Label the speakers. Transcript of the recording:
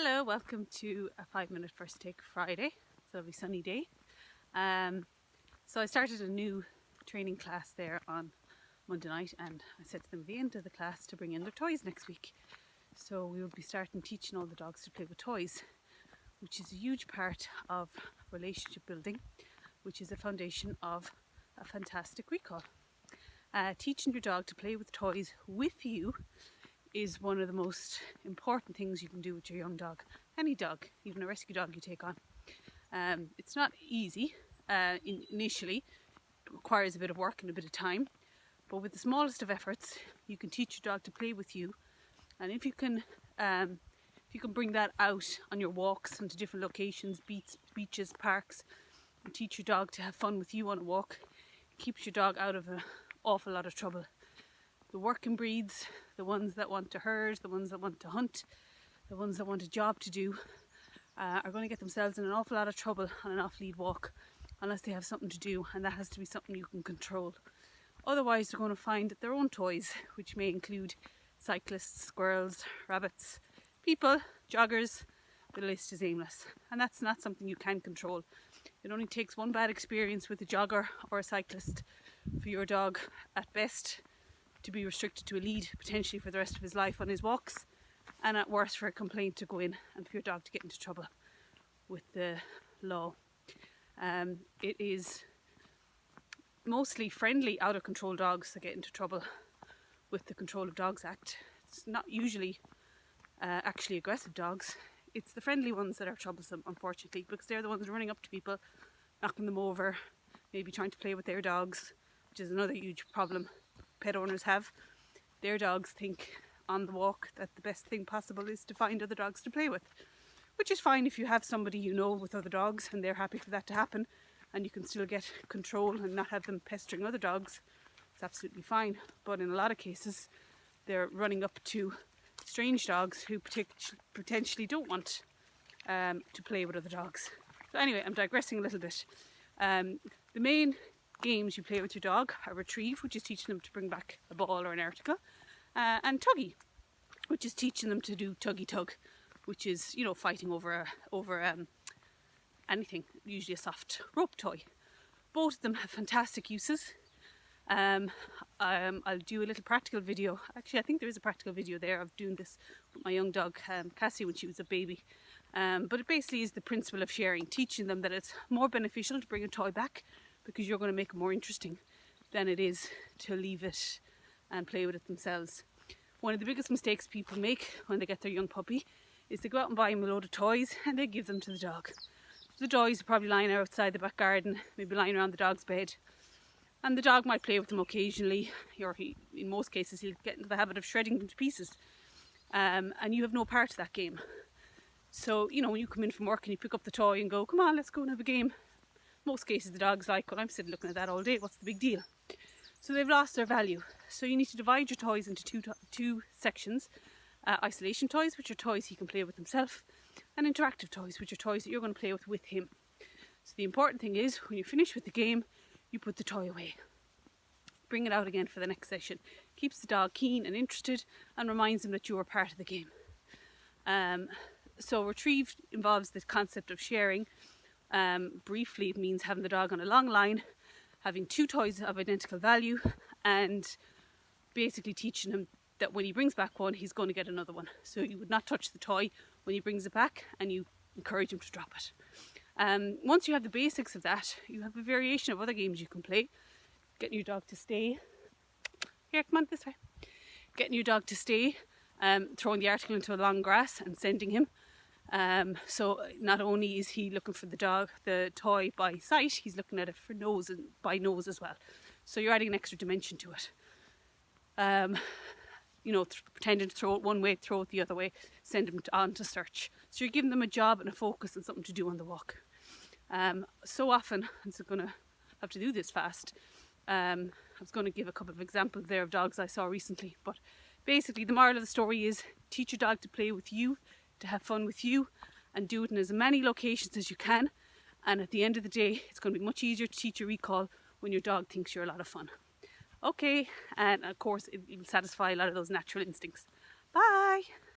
Speaker 1: Hello, welcome to a 5-minute first take Friday. It's a lovely sunny day. So I started a new training class there on Monday night, and I said to them at the end of the class to bring in their toys next week. So we will be starting teaching all the dogs to play with toys, which is a huge part of relationship building, which is the foundation of a fantastic recall. Teaching your dog to play with toys with you is one of the most important things you can do with your young dog. Any dog, even a rescue dog you take on. It's not easy initially. It requires a bit of work and a bit of time. But with the smallest of efforts, you can teach your dog to play with you. And if you can bring that out on your walks into different locations, beaches, parks, and teach your dog to have fun with you on a walk, it keeps your dog out of an awful lot of trouble. The working breeds, the ones that want to herd, the ones that want to hunt, the ones that want a job to do, are going to get themselves in an awful lot of trouble on an off-lead walk unless they have something to do, and that has to be something you can control. Otherwise, they're going to find their own toys, which may include cyclists, squirrels, rabbits, people, joggers. The list is aimless, and that's not something you can control. It only takes one bad experience with a jogger or a cyclist for your dog, at best, to be restricted to a lead potentially for the rest of his life on his walks, and at worst for a complaint to go in and for your dog to get into trouble with the law. It is mostly friendly out of control dogs that get into trouble with the Control of Dogs Act. It's not usually actually aggressive dogs. It's the friendly ones that are troublesome, unfortunately, because they're the ones running up to people, knocking them over, maybe trying to play with their dogs, which is another huge problem pet owners have. Their dogs think on the walk that the best thing possible is to find other dogs to play with, which is fine if you have somebody you know with other dogs and they're happy for that to happen and you can still get control and not have them pestering other dogs. It's absolutely fine. But in a lot of cases, they're running up to strange dogs who potentially don't want to play with other dogs. So anyway, I'm digressing a little bit. The main games you play with your dog are retrieve, which is teaching them to bring back a ball or an article, and tuggy, which is teaching them to do tuggy tug, which is, you know, fighting over anything, usually a soft rope toy. Both of them have fantastic uses. I'll do a little practical video. Actually, I think there is a practical video there of doing this with my young dog Cassie when she was a baby. But it basically is the principle of sharing, teaching them that it's more beneficial to bring a toy back because you're going to make it more interesting than it is to leave it and play with it themselves. One of the biggest mistakes people make when they get their young puppy is they go out and buy them a load of toys and they give them to the dog. The toys are probably lying outside the back garden, maybe lying around the dog's bed, and the dog might play with them occasionally, or in most cases he'll get into the habit of shredding them to pieces, and you have no part of that game. So, you know, when you come in from work and you pick up the toy and go, come on, let's go and have a game, most cases the dog's like, well, I'm sitting looking at that all day, what's the big deal? So they've lost their value. So you need to divide your toys into two sections. Isolation toys, which are toys he can play with himself, and interactive toys, which are toys that you're going to play with him. So the important thing is, when you finish with the game, you put the toy away. Bring it out again for the next session. Keeps the dog keen and interested and reminds him that you are part of the game. So retrieve involves the concept of sharing. Briefly, it means having the dog on a long line, having two toys of identical value, and basically teaching him that when he brings back one, he's going to get another one. So you would not touch the toy when he brings it back, and you encourage him to drop it. Once you have the basics of that, you have a variation of other games you can play. Getting your dog to stay. Here, come on, this way. Getting your dog to stay, throwing the article into a long grass and sending him. So not only is he looking for the toy by sight, he's looking at it for nose and by nose as well. So you're adding an extra dimension to it. Pretending to throw it one way, throw it the other way, send him on to search. So you're giving them a job and a focus and something to do on the walk. So often, I'm going to have to do this fast. I was going to give a couple of examples there of dogs I saw recently, but basically the moral of the story is teach your dog to play with you, to have fun with you, and do it in as many locations as you can. And at the end of the day, it's going to be much easier to teach your recall when your dog thinks you're a lot of fun. Okay, and of course it will satisfy a lot of those natural instincts. Bye!